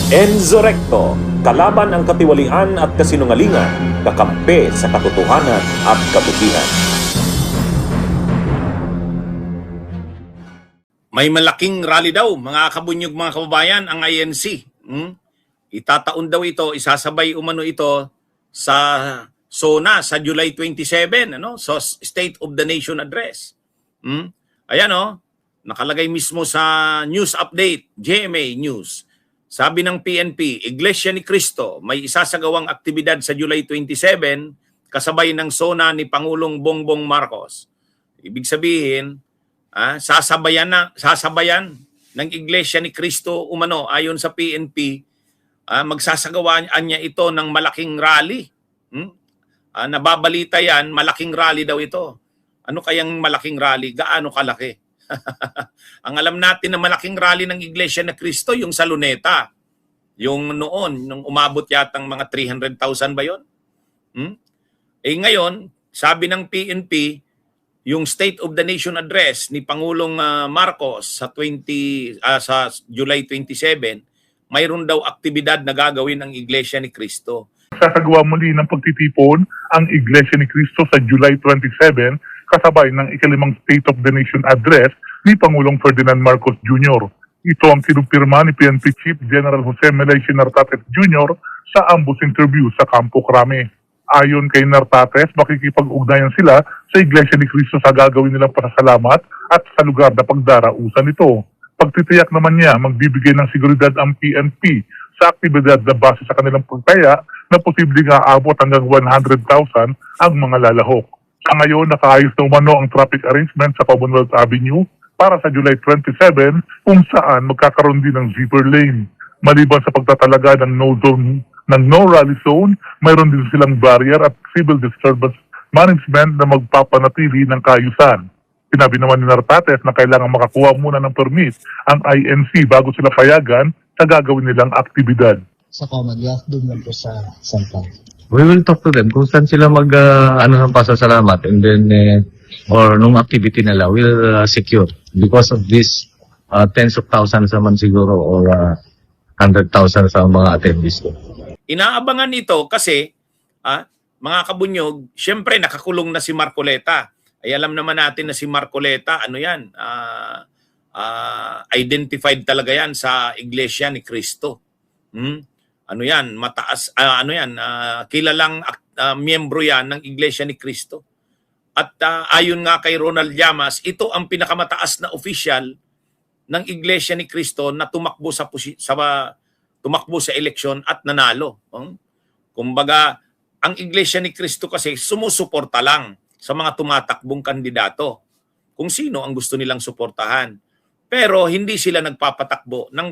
Enzo Recto, kalaban ang katiwalian at kasinungalingan, kakampi sa katotohanan at kabutihan. May malaking rally daw, mga kabunyog, mga kababayan, ang INC. Itataon daw ito, isasabay umano ito sa SONA sa July 27, so State of the Nation Address. Ayan, nakalagay mismo sa news update, GMA News. Sabi ng PNP, Iglesia ni Cristo may isasagawang aktibidad sa July 27 kasabay ng SONA ni Pangulong Bongbong Marcos. Ibig sabihin, sasabayan ng Iglesia ni Cristo umano ayon sa PNP, magsasagawaan niya ito ng malaking rally. Nababalita yan, malaking rally daw ito. Ano kayang malaking rally? Gaano kalaki? Ang alam natin na malaking rally ng Iglesia ni Cristo, yung sa Luneta. Yung noon, nung umabot yatang mga 300,000 ba yun? Ngayon, sabi ng PNP, yung State of the Nation Address ni Pangulong Marcos sa July 27, mayroon daw aktibidad na gagawin ng Iglesia ni Cristo. Sasagawa muli ng pagtitipon ang Iglesia ni Cristo sa July 27 kasabay ng ikalimang State of the Nation Address ni Pangulong Ferdinand Marcos Jr. Ito ang kinumpirma ni PNP Chief General Jose Melesio Nartates Jr. sa ambush interview sa Campo Crame. Ayon kay Nartates, makikipag-ugnayan sila sa Iglesia ni Cristo sa gagawin nilang pasasalamat at sa lugar na pagdarausan nito. Pagtitiyak naman niya, magbibigay ng seguridad ang PNP sa aktibidad na base sa kanilang pagtaya na posibleng aabot hanggang 100,000 ang mga lalahok. Sa ngayon, nakaayos na umano ang traffic arrangement sa Commonwealth Avenue para sa July 27 kung saan magkakaroon din ng zipper lane. Maliban sa pagtatalaga ng no rally zone, mayroon din silang barrier at civil disturbance management na magpapanatili ng kaayusan. Sinabi naman ni Nartates na kailangan makakuha muna ng permit ang INC bago sila payagan sa gagawin nilang aktibidad. Sa Commonwealth, doon lang po sa Santa. We will talk to them kung saan sila ng pasasalamat, and then or nung activity nila will secure because of this tens of thousands naman siguro or 100,000 sa mga attendees ko. Inaabangan ito kasi mga kabunyog, syempre nakakulong na si Marcoleta. Ay alam naman natin na si Marcoleta, identified talaga yan sa Iglesia ni Cristo. Kilalang miyembro yan ng Iglesia ni Cristo. At ayon nga kay Ronald Llamas, ito ang pinakamataas na official ng Iglesia ni Cristo na tumakbo sa eleksyon at nanalo. Kumbaga, ang Iglesia ni Cristo kasi sumusuporta lang sa mga tumatakbong kandidato kung sino ang gusto nilang suportahan. Pero hindi sila nagpapatakbo ng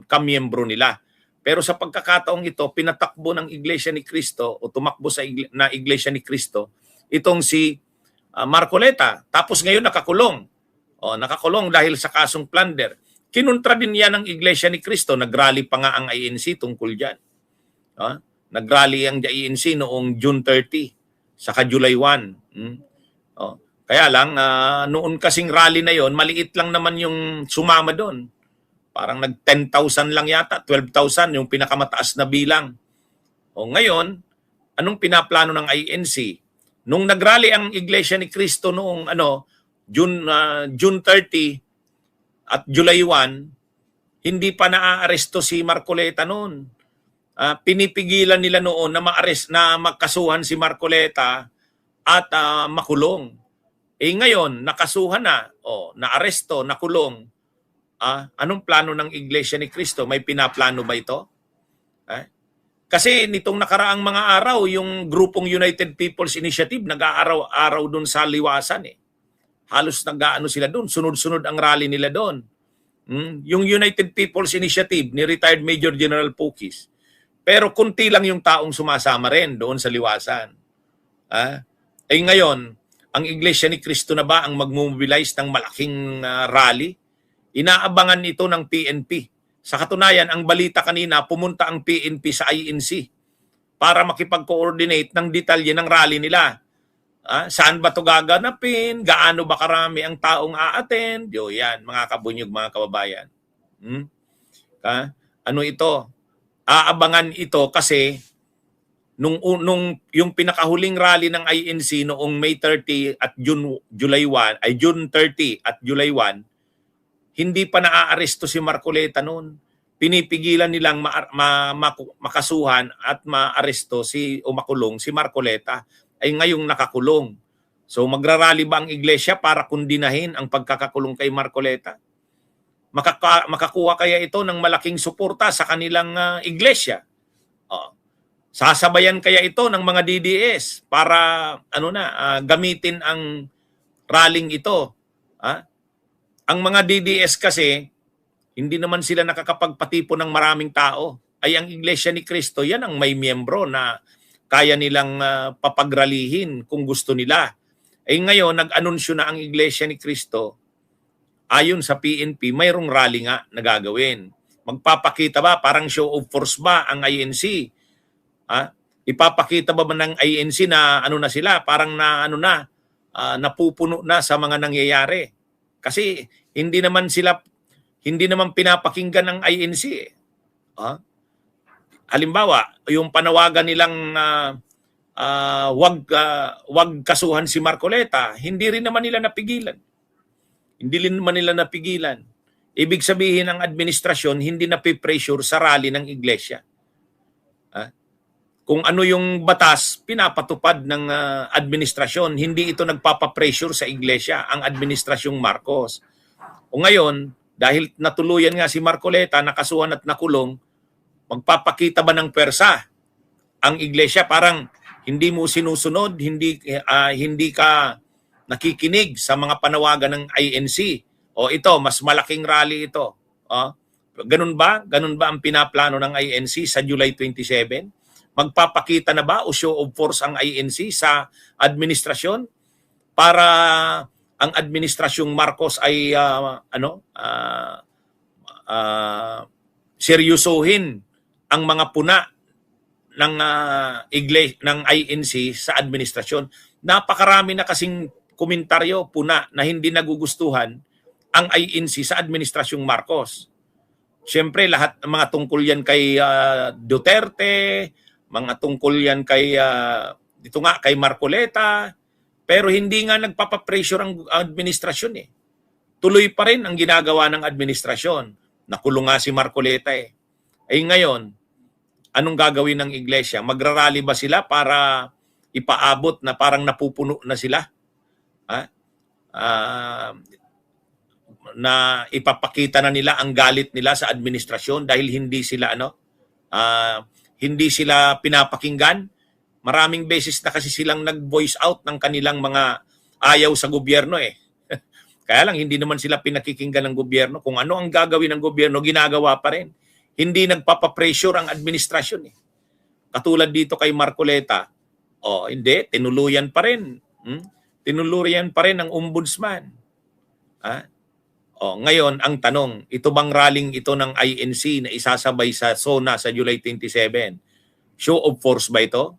kamiyembro nila. Pero sa pagkakataong ito, pinatakbo ng Iglesia ni Cristo o tumakbo na Iglesia ni Cristo itong si Marcoleta. Tapos ngayon nakakulong. Nakakulong dahil sa kasong plunder. Kinontra din yan ng Iglesia ni Cristo. Nagrally pa nga ang INC tungkol dyan. Nagrally ang INC noong June 30 saka July 1. Kaya lang, noon kasing rally na yon, maliit lang naman yung sumama doon. Parang nag 10,000 lang yata, 12,000 yung pinakamataas na bilang. Ngayon, anong pinaplano ng INC? Nung nagrally ang Iglesia ni Cristo noong June 30 at July 1, hindi pa naaaresto si Marcoleta noon. Pinipigilan nila noon na magkasuhan si Marcoleta at makulong. Ngayon, nakasuhan na, naaresto, nakulong. Anong plano ng Iglesia ni Cristo? May pinaplano ba ito? Kasi nitong nakaraang mga araw, yung grupong United People's Initiative, nag-aaraw-araw doon sa liwasan. Halos nag-aano sila doon, sunod-sunod ang rally nila doon. Yung United People's Initiative ni retired Major General Pukis. Pero kunti lang yung taong sumasama rin doon sa liwasan. Ngayon, ang Iglesia ni Cristo na ba ang mag-mobilize ng malaking rally? Inaabangan ito ng PNP. Sa katunayan, ang balita kanina, pumunta ang PNP sa INC para makipag-coordinate ng detalye ng rally nila. Saan ba ito gaganapin? Gaano ba karami ang taong a-attend? Yan, mga kabunyog, mga kababayan. Ano ito? aabangan ito kasi nung yung pinakahuling rally ng INC noong May 30 at June 30 at July 1, hindi pa naaaresto si Marcoleta noon. Pinipigilan nilang makasuhan at maaresto o makulong si Marcoleta, ay ngayong nakakulong. So magrarally ba ang iglesia para kundinahin ang pagkakakulong kay Marcoleta? Makakuha kaya ito ng malaking suporta sa kanilang iglesia? Sasabayan kaya ito ng mga DDS para gamitin ang rallying ito? Ang mga DDS kasi hindi naman sila nakakapagpatipo ng maraming tao. Ay ang Iglesia ni Cristo, yan ang may miyembro na kaya nilang papagralihin kung gusto nila. Ngayon, nag-anunsyo na ang Iglesia ni Cristo, ayon sa PNP, mayroong rally nga na gagawin. Magpapakita ba? Parang show of force ba ang INC? Ipapakita ba ng INC na na sila? Parang napupuno na sa mga nangyayari. Kasi hindi naman pinapakinggan ng INC. Halimbawa, yung panawagan nilang wag kasuhan si Marcoleta, hindi rin naman nila napigilan. Ibig sabihin ng administrasyon hindi napipressure sa rally ng iglesia. Kung ano yung batas, pinapatupad ng administrasyon. Hindi ito nagpapapressure sa iglesia, ang administrasyong Marcos. O ngayon, dahil natuluyan nga si Marcoleta, nakasuhan at nakulong, magpapakita ba ng pwersa ang iglesia? Parang hindi mo sinusunod, hindi ka nakikinig sa mga panawagan ng INC. O ito, mas malaking rally ito. Ganun ba? Ganun ba ang pinaplano ng INC sa July 27? Magpapakita na ba o show of force ang INC sa administrasyon para ang administrasyong Marcos ay seryosohin ang mga puna ng ng INC sa administrasyon? Napakarami na kasing komentaryo puna na hindi nagugustuhan ang INC sa administrasyong Marcos. Siyempre, lahat ng mga tungkol yan kay Duterte, mga tungkol yan kay kay Marcoleta, pero hindi nga nagpapapressure ang administrasyon Tuloy pa rin ang ginagawa ng administrasyon. Nakulong nga si Marcoleta ngayon, anong gagawin ng iglesia? Magrarally ba sila para ipaabot na parang napupuno na sila? Na ipapakita na nila ang galit nila sa administrasyon dahil hindi sila pinapakinggan. Maraming beses na kasi silang nag-voice out ng kanilang mga ayaw sa gobyerno Kaya lang hindi naman sila pinakikinggan ng gobyerno. Kung ano ang gagawin ng gobyerno, ginagawa pa rin. Hindi nagpapapressure ang administrasyon Katulad dito kay Marcoleta. Hindi, tinuluyan pa rin. Tinuluyan pa rin ang ombudsman. Ngayon, ang tanong, ito bang rallying ito ng INC na isasabay sa SONA sa July 27? Show of force ba ito?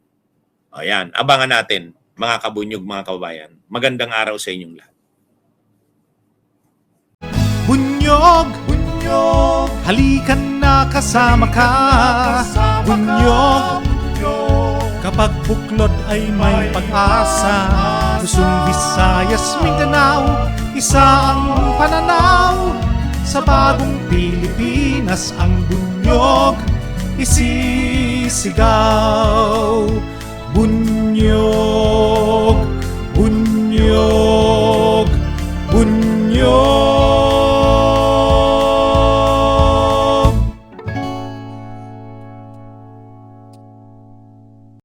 Ayan, abangan natin, mga kabunyog, mga kababayan. Magandang araw sa inyong lahat. Bunyog, halikan na kasama ka. Bunyog, kapag buklod ay may pag-asa. Luzon, Visayas, Mindanao, isa ang pananaw. Sa bagong Pilipinas ang bunyog isisigaw. Bunyog.